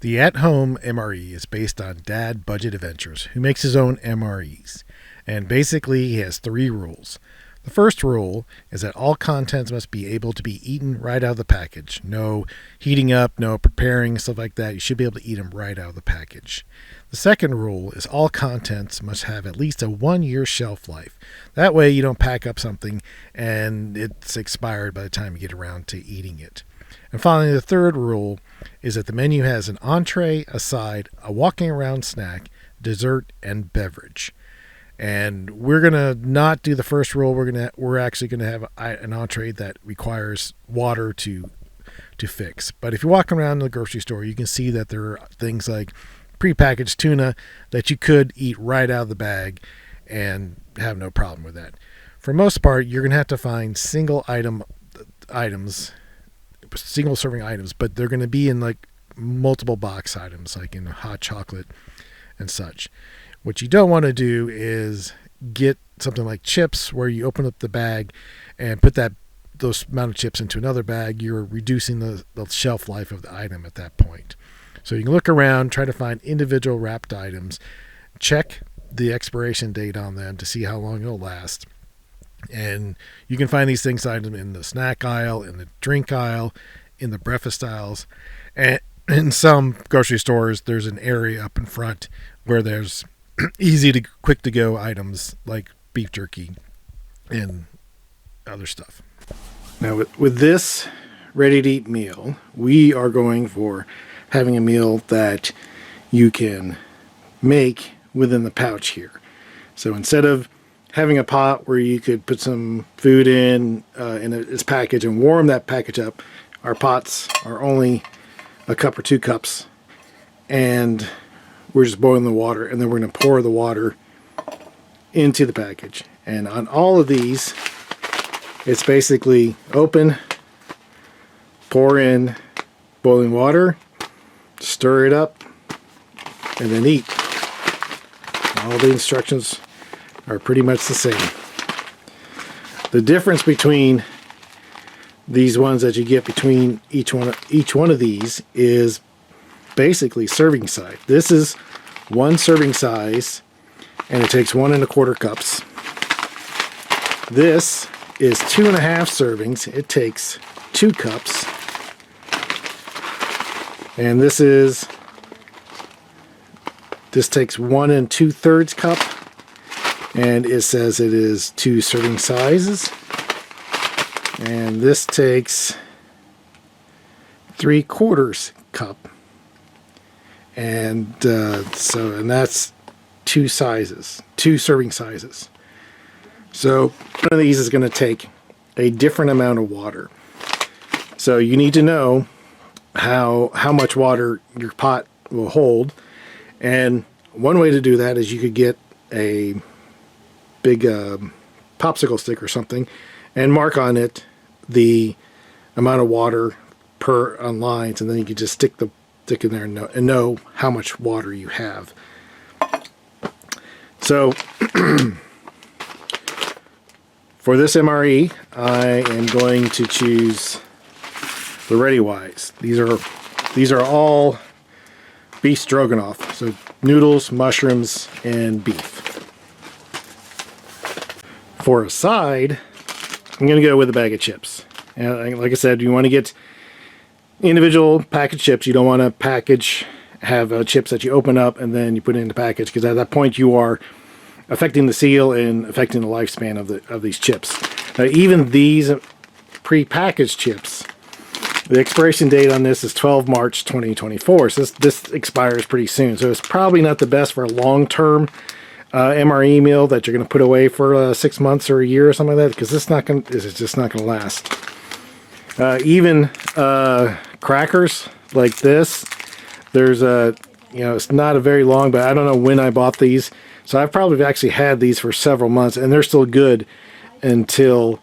The at-home MRE is based on Dad Budget Adventures, who makes his own MREs. And basically, he has 3 rules. The first rule is that all contents must be able to be eaten right out of the package. No heating up, no preparing, stuff like that. You should be able to eat them right out of the package. The second rule is all contents must have at least a 1-year shelf life. That way you don't pack up something and it's expired by the time you get around to eating it. And finally, the third rule is that the menu has an entree, a side, a walking around snack, dessert, and beverage. And we're gonna not do the first rule. We're actually gonna have an entree that requires water to fix. But if you walk around the grocery store, you can see that there are things like prepackaged tuna that you could eat right out of the bag and have no problem with that. For most part, you're gonna have to find single serving items, but they're going to be in like multiple box items, like in hot chocolate and such. What you don't want to do is get something like chips where you open up the bag and put those amount of chips into another bag. You're reducing the shelf life of the item at that point. So you can look around, try to find individual wrapped items, check the expiration date on them to see how long it'll last. And you can find these things items in the snack aisle, in the drink aisle, in the breakfast aisles. And in some grocery stores, there's an area up in front where there's quick to go items like beef jerky and other stuff. Now with this ready to eat meal, we are going for having a meal that you can make within the pouch here. So instead of having a pot where you could put some food in its package and warm that package up, our pots are only a cup or 2 cups, and we're just boiling the water, and then we're going to pour the water into the package. And on all of these, it's basically open, pour in boiling water, stir it up, and then eat. All the instructions are pretty much the same. The difference between these ones that you get between each one of these is basically serving size. This is 1 serving size, and it takes 1 1/4 cups. This is 2 1/2 servings. It takes 2 cups. And this takes 1 2/3 cup. And it says it is 2 serving sizes. And this takes 3/4 cup. And and that's 2 serving sizes. So one of these is going to take a different amount of water. So you need to know how much water your pot will hold. And one way to do that is you could get a big popsicle stick or something and mark on it the amount of water on lines, and then you can just stick in there and know how much water you have. So for this MRE, I am going to choose the ReadyWise. These are all beef stroganoff, so noodles, mushrooms, and beef. For a side, I'm going to go with a bag of chips. And like I said, you want to get individual packaged chips. You don't want to have chips that you open up and then you put it in the package, because at that point you are affecting the seal and affecting the lifespan of these chips. Now, even these pre-packaged chips, the expiration date on this is 12 March 2024. So this expires pretty soon. So it's probably not the best for a long-term MRE meal that you're going to put away for 6 months or a year or something like that, because it's just not going to last. Even crackers like this, there's it's not a very long, but I don't know when I bought these, so I've probably actually had these for several months, and they're still good until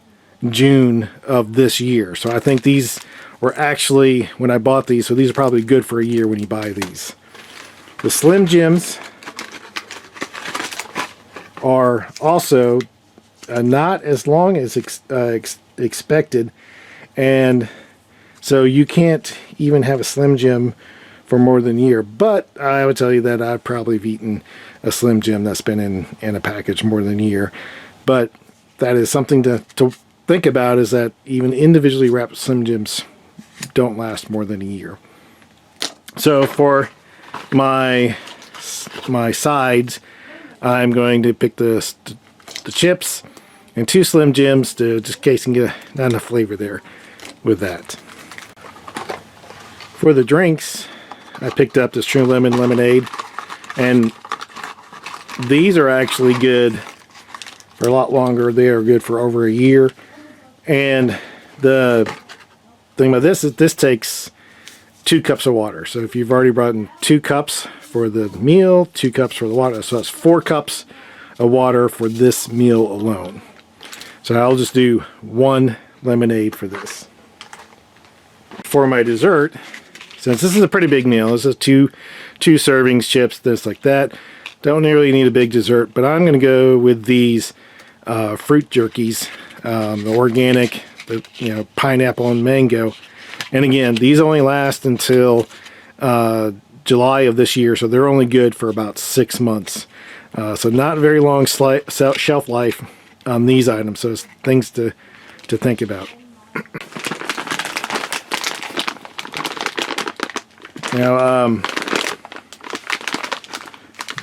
June of this year. So I think these were actually when I bought these, so these are probably good for a year when you buy these. The Slim Jims are also not as long as expected, and so you can't even have a Slim Jim for more than a year. But I would tell you that I've probably eaten a Slim Jim that's been in a package more than a year. But that is something to think about, is that even individually wrapped Slim Jims don't last more than a year. So for my sides, I'm going to pick the chips and 2 Slim Jims to just in case you can get not enough flavor there with that. For the drinks, I picked up this True Lemon lemonade, and these are actually good for a lot longer. They are good for over a year. And the thing about this is this takes 2 cups of water. So if you've already brought in 2 cups for the meal, 2 cups for the water, so that's 4 cups of water for this meal alone. So I'll just do 1 lemonade for this. For my dessert, since this is a pretty big meal, this is two servings, chips, this like that. Don't really need a big dessert, but I'm going to go with these fruit jerkies, the organic, pineapple and mango. And again, these only last until July of this year, so they're only good for about 6 months. So not a very long shelf life on these items, so it's things to think about. Now,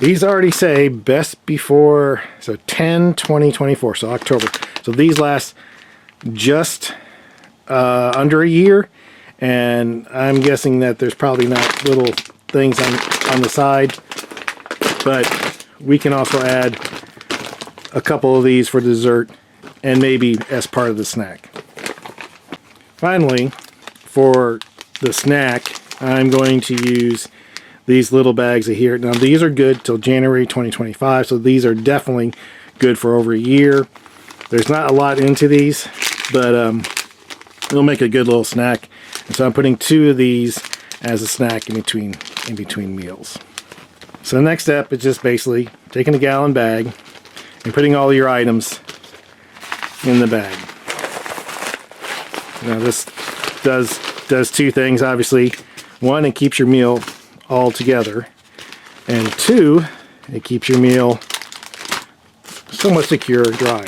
these already say best before, so 10/20/24, so October. So these last just under a year, and I'm guessing that there's probably not little things on the side, but we can also add a couple of these for dessert and maybe as part of the snack. Finally, for the snack, I'm going to use these little bags of here. Now these are good till January 2025, so these are definitely good for over a year. There's not a lot into these, but it'll make a good little snack. And so I'm putting 2 of these as a snack in between meals. So the next step is just basically taking a gallon bag and putting all your items in the bag. Now this does 2 things, obviously. 1, it keeps your meal all together, and 2, it keeps your meal somewhat secure, dry.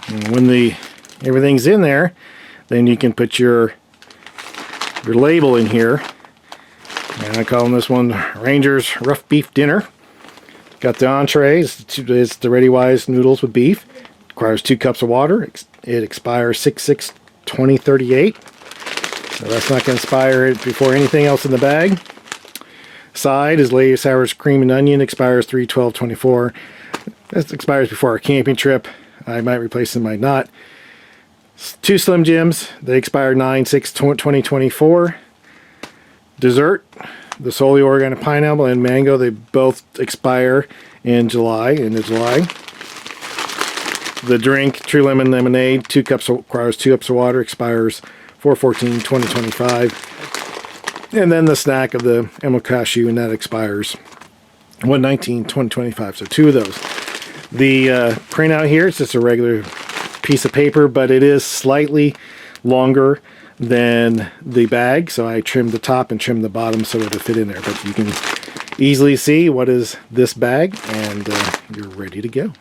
And when everything's in there, then you can put your label in here. And I call this one Ranger's Rough Beef Dinner. Got the entrees. It's the Ready Wise noodles with beef. Requires 2 cups of water. It expires 6/6/2038. So that's not going to expire it before anything else in the bag. Side is latest sour cream and onion. Expires 3/12/24. That expires before our camping trip. I might replace it, might not. 2 Slim Jims. They expire 9/6/2024. Dessert, the Solely Organic Pineapple and Mango, they both expire in July, end of July. The drink, True Lemon Lemonade, 2 cups requires 2 cups of water, expires 4/14/2025. And then the snack of the Emerald Cashew, and that expires 1/19/2025. So 2 of those. The printout here is just a regular piece of paper, but it is slightly longer than the bag, so I trimmed the top and trimmed the bottom so it'll fit in there. But you can easily see what is this bag, and you're ready to go.